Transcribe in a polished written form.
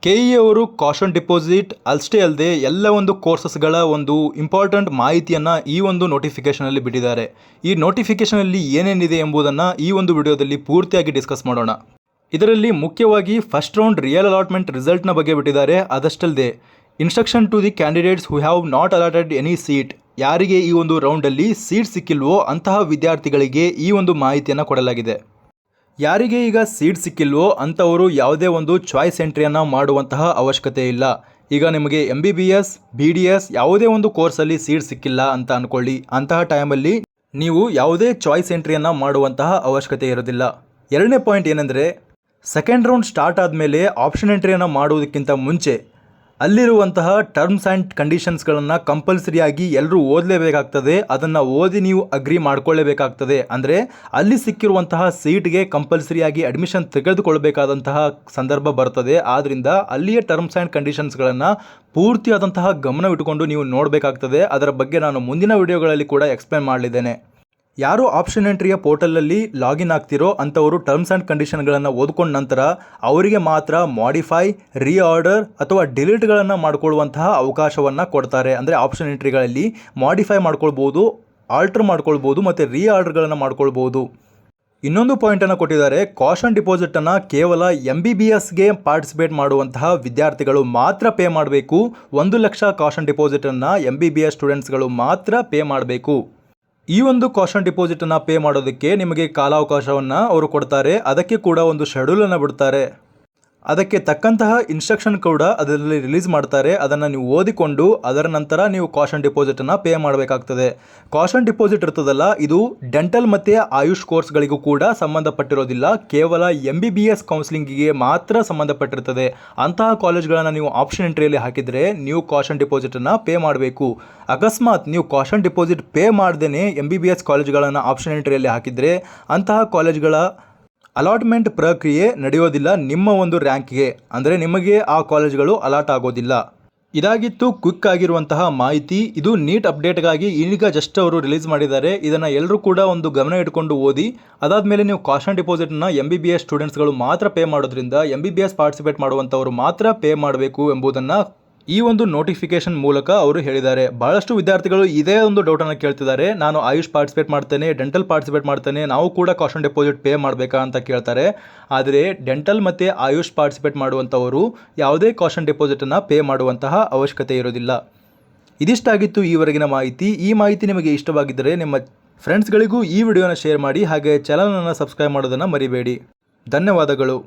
ಕೆಇ ಅವರು caution deposit ಅಷ್ಟೇ ಅಲ್ಲದೆ ಎಲ್ಲ ಒಂದು ಕೋರ್ಸಸ್ಗಳ ಒಂದು ಇಂಪಾರ್ಟೆಂಟ್ ಮಾಹಿತಿಯನ್ನು ಈ ಒಂದು ನೋಟಿಫಿಕೇಷನಲ್ಲಿ ಬಿಟ್ಟಿದ್ದಾರೆ. ಈ ನೋಟಿಫಿಕೇಷನಲ್ಲಿ ಏನೇನಿದೆ ಎಂಬುದನ್ನು ಈ ಒಂದು ವಿಡಿಯೋದಲ್ಲಿ ಪೂರ್ತಿಯಾಗಿ ಡಿಸ್ಕಸ್ ಮಾಡೋಣ. ಇದರಲ್ಲಿ ಮುಖ್ಯವಾಗಿ ಫಸ್ಟ್ ರೌಂಡ್ ರಿಯಲ್ ಅಲಾಟ್ಮೆಂಟ್ ರಿಸಲ್ಟ್ನ ಬಗ್ಗೆ ಬಿಟ್ಟಿದ್ದಾರೆ. ಅದಷ್ಟಲ್ಲದೆ instruction to the candidates who have not allotted any seat, ಯಾರಿಗೆ ಈ ಒಂದು ರೌಂಡಲ್ಲಿ ಸೀಟ್ ಸಿಕ್ಕಿಲ್ವೋ ಅಂತಹ ವಿದ್ಯಾರ್ಥಿಗಳಿಗೆ ಈ ಒಂದು ಮಾಹಿತಿಯನ್ನು ಕೊಡಲಾಗಿದೆ. ಯಾರಿಗೆ ಈಗ ಸೀಟ್ ಸಿಕ್ಕಿಲ್ವೋ ಅಂಥವರು ಯಾವುದೇ ಒಂದು ಚಾಯ್ಸ್ ಎಂಟ್ರಿಯನ್ನು ಮಾಡುವಂತಹ ಅವಶ್ಯಕತೆ ಇಲ್ಲ. ಈಗ ನಿಮಗೆ MBBS BDS ಯಾವುದೇ ಒಂದು ಕೋರ್ಸಲ್ಲಿ ಸೀಟ್ ಸಿಕ್ಕಿಲ್ಲ ಅಂತ ಅಂದ್ಕೊಳ್ಳಿ. ಅಂತಹ ಟೈಮಲ್ಲಿ ನೀವು ಯಾವುದೇ ಚಾಯ್ಸ್ ಎಂಟ್ರಿಯನ್ನು ಮಾಡುವಂತಹ ಅವಶ್ಯಕತೆ ಇರೋದಿಲ್ಲ. ಎರಡನೇ ಪಾಯಿಂಟ್ ಏನೆಂದರೆ, ಸೆಕೆಂಡ್ ರೌಂಡ್ ಸ್ಟಾರ್ಟ್ ಆದಮೇಲೆ ಆಪ್ಷನ್ ಎಂಟ್ರಿಯನ್ನು ಮಾಡುವುದಕ್ಕಿಂತ ಮುಂಚೆ ಅಲ್ಲಿರುವಂತಹ ಟರ್ಮ್ಸ್ ಆ್ಯಂಡ್ ಕಂಡೀಷನ್ಸ್ಗಳನ್ನು ಕಂಪಲ್ಸರಿಯಾಗಿ ಎಲ್ಲರೂ ಓದಲೇಬೇಕಾಗ್ತದೆ. ಅದನ್ನು ಓದಿ ನೀವು ಅಗ್ರಿ ಮಾಡ್ಕೊಳ್ಳೇಬೇಕಾಗ್ತದೆ. ಅಂದರೆ ಅಲ್ಲಿ ಸಿಕ್ಕಿರುವಂತಹ ಸೀಟ್ಗೆ ಕಂಪಲ್ಸರಿಯಾಗಿ ಅಡ್ಮಿಷನ್ ತೆಗೆದುಕೊಳ್ಬೇಕಾದಂತಹ ಸಂದರ್ಭ ಬರ್ತದೆ. ಆದ್ದರಿಂದ ಅಲ್ಲಿಯ ಟರ್ಮ್ಸ್ ಆ್ಯಂಡ್ ಕಂಡೀಷನ್ಸ್ಗಳನ್ನು ಪೂರ್ತಿಯಾದಂತಹ ಗಮನವಿಟ್ಟುಕೊಂಡು ನೀವು ನೋಡಬೇಕಾಗ್ತದೆ. ಅದರ ಬಗ್ಗೆ ನಾನು ಮುಂದಿನ ವಿಡಿಯೋಗಳಲ್ಲಿ ಕೂಡ ಎಕ್ಸ್ಪ್ಲೇನ್ ಮಾಡಲಿದ್ದೇನೆ. ಯಾರು ಆಪ್ಷನ್ ಎಂಟ್ರಿಯ ಪೋರ್ಟಲಲ್ಲಿ ಲಾಗಿನ್ ಆಗ್ತಿರೋ ಅಂಥವರು ಟರ್ಮ್ಸ್ ಆ್ಯಂಡ್ ಕಂಡೀಷನ್ಗಳನ್ನು ಓದ್ಕೊಂಡ ನಂತರ ಅವರಿಗೆ ಮಾತ್ರ ಮಾಡಿಫೈ, ರೀಆರ್ಡರ್ ಅಥವಾ ಡಿಲೀಟ್ಗಳನ್ನು ಮಾಡಿಕೊಳ್ಳುವಂತಹ ಅವಕಾಶವನ್ನು ಕೊಡ್ತಾರೆ. ಅಂದರೆ ಆಪ್ಷನ್ ಎಂಟ್ರಿಗಳಲ್ಲಿ ಮಾಡಿಫೈ ಮಾಡ್ಕೊಳ್ಬೋದು, ಆಲ್ಟ್ರ್ ಮಾಡ್ಕೊಳ್ಬೋದು ಮತ್ತು ರೀಆರ್ಡರ್ಗಳನ್ನು ಮಾಡ್ಕೊಳ್ಬೋದು. ಇನ್ನೊಂದು ಪಾಯಿಂಟನ್ನು ಕೊಟ್ಟಿದ್ದಾರೆ, ಕಾಷನ್ ಡಿಪಾಸಿಟನ್ನು ಕೇವಲ MBBSಗೆ ಪಾರ್ಟಿಸಿಪೇಟ್ ಮಾಡುವಂತಹ ವಿದ್ಯಾರ್ಥಿಗಳು ಮಾತ್ರ ಪೇ ಮಾಡಬೇಕು. 1 ಲಕ್ಷ ಕಾಷನ್ ಡಿಪಾಸಿಟನ್ನು MBBS ಸ್ಟೂಡೆಂಟ್ಸ್ಗಳು ಮಾತ್ರ ಪೇ ಮಾಡಬೇಕು. ಈ ಒಂದು ಕಾಷನ್ ಡಿಪಾಸಿಟನ್ನು ಪೇ ಮಾಡೋದಕ್ಕೆ ನಿಮಗೆ ಕಾಲಾವಕಾಶವನ್ನು ಅವರು ಕೊಡ್ತಾರೆ. ಅದಕ್ಕೆ ಕೂಡ ಒಂದು ಶೆಡ್ಯೂಲನ್ನು ಬಿಡ್ತಾರೆ. ಅದಕ್ಕೆ ತಕ್ಕಂತಹ ಇನ್ಸ್ಟ್ರಕ್ಷನ್ ಕೂಡ ಅದರಲ್ಲಿ ರಿಲೀಸ್ ಮಾಡ್ತಾರೆ. ಅದನ್ನು ನೀವು ಓದಿಕೊಂಡು ಅದರ ನಂತರ ನೀವು ಕಾಷನ್ ಡಿಪಾಸಿಟನ್ನು ಪೇ ಮಾಡಬೇಕಾಗ್ತದೆ. ಕಾಷನ್ ಡಿಪಾಸಿಟ್ ಇರ್ತದಲ್ಲ, ಇದು ಡೆಂಟಲ್ ಮತ್ತು ಆಯುಷ್ ಕೋರ್ಸ್ಗಳಿಗೂ ಕೂಡ ಸಂಬಂಧಪಟ್ಟಿರೋದಿಲ್ಲ. ಕೇವಲ MBBS ಕೌನ್ಸಿಲಿಂಗಿಗೆ ಮಾತ್ರ ಸಂಬಂಧಪಟ್ಟಿರ್ತದೆ. ಅಂತಹ ಕಾಲೇಜ್ಗಳನ್ನು ನೀವು ಆಪ್ಷನ್ ಎಂಟ್ರಿಯಲ್ಲಿ ಹಾಕಿದರೆ ನೀವು ಕಾಷನ್ ಡಿಪಾಸಿಟನ್ನು ಪೇ ಮಾಡಬೇಕು. ಅಕಸ್ಮಾತ್ ನೀವು ಕಾಷನ್ ಡಿಪಾಸಿಟ್ ಪೇ ಮಾಡ್ದೇ MBBS ಕಾಲೇಜ್ಗಳನ್ನು ಆಪ್ಷನ್ ಎಂಟ್ರಿಯಲ್ಲಿ ಹಾಕಿದರೆ ಅಂತಹ ಕಾಲೇಜ್ಗಳ ಅಲಾಟ್ಮೆಂಟ್ ಪ್ರಕ್ರಿಯೆ ನಡೆಯೋದಿಲ್ಲ. ನಿಮ್ಮ ಒಂದು ರ್ಯಾಂಕ್ಗೆ ಅಂದರೆ ನಿಮಗೆ ಆ ಕಾಲೇಜ್ಗಳು ಅಲಾಟ್ ಆಗೋದಿಲ್ಲ. ಇದಾಗಿತ್ತು ಕ್ವಿಕ್ ಆಗಿರುವಂತಹ ಮಾಹಿತಿ. ಇದು ನೀಟ್ ಅಪ್ಡೇಟ್ಗಾಗಿ ಈಗ ಜಸ್ಟ್ ಅವರು ರಿಲೀಸ್ ಮಾಡಿದ್ದಾರೆ. ಇದನ್ನು ಎಲ್ಲರೂ ಕೂಡ ಒಂದು ಗಮನ ಇಟ್ಕೊಂಡು ಓದಿ. ಅದಾದಮೇಲೆ ನೀವು ಕಾಷನ್ ಡಿಪಾಸಿಟನ್ನು MBBS ಸ್ಟೂಡೆಂಟ್ಸ್ಗಳು ಮಾತ್ರ ಪೇ ಮಾಡೋದ್ರಿಂದ MBBS ಪಾರ್ಟಿಸಿಪೇಟ್ ಮಾಡುವಂಥವರು ಮಾತ್ರ ಪೇ ಮಾಡಬೇಕು ಎಂಬುದನ್ನು ಈ ಒಂದು ನೋಟಿಫಿಕೇಶನ್ ಮೂಲಕ ಅವರು ಹೇಳಿದ್ದಾರೆ. ಬಹಳಷ್ಟು ವಿದ್ಯಾರ್ಥಿಗಳು ಇದೇ ಒಂದು ಡೌಟನ್ನು ಕೇಳ್ತಿದ್ದಾರೆ, ನಾನು ಆಯುಷ್ ಪಾರ್ಟಿಸಿಪೇಟ್ ಮಾಡ್ತೇನೆ, ಡೆಂಟಲ್ ಪಾರ್ಟಿಸಿಪೇಟ್ ಮಾಡ್ತೇನೆ, ನಾವು ಕೂಡ ಕಾಷನ್ ಡಿಪಾಸಿಟ್ ಪೇ ಮಾಡಬೇಕಾ ಅಂತ ಕೇಳ್ತಾರೆ. ಆದರೆ ಡೆಂಟಲ್ ಮತ್ತು ಆಯುಷ್ ಪಾರ್ಟಿಸಿಪೇಟ್ ಮಾಡುವಂಥವರು ಯಾವುದೇ ಕಾಷನ್ ಡಿಪಾಸಿಟನ್ನು ಪೇ ಮಾಡುವಂತಹ ಅವಶ್ಯಕತೆ ಇರೋದಿಲ್ಲ. ಇದಿಷ್ಟಾಗಿತ್ತು ಈವರೆಗಿನ ಮಾಹಿತಿ. ಈ ಮಾಹಿತಿ ನಿಮಗೆ ಇಷ್ಟವಾಗಿದ್ದರೆ ನಿಮ್ಮ ಫ್ರೆಂಡ್ಸ್ಗಳಿಗೂ ಈ ವಿಡಿಯೋನ ಶೇರ್ ಮಾಡಿ. ಹಾಗೆ ಚಾನಲನ್ನು ಸಬ್ಸ್ಕ್ರೈಬ್ ಮಾಡೋದನ್ನು ಮರಿಬೇಡಿ. ಧನ್ಯವಾದಗಳು.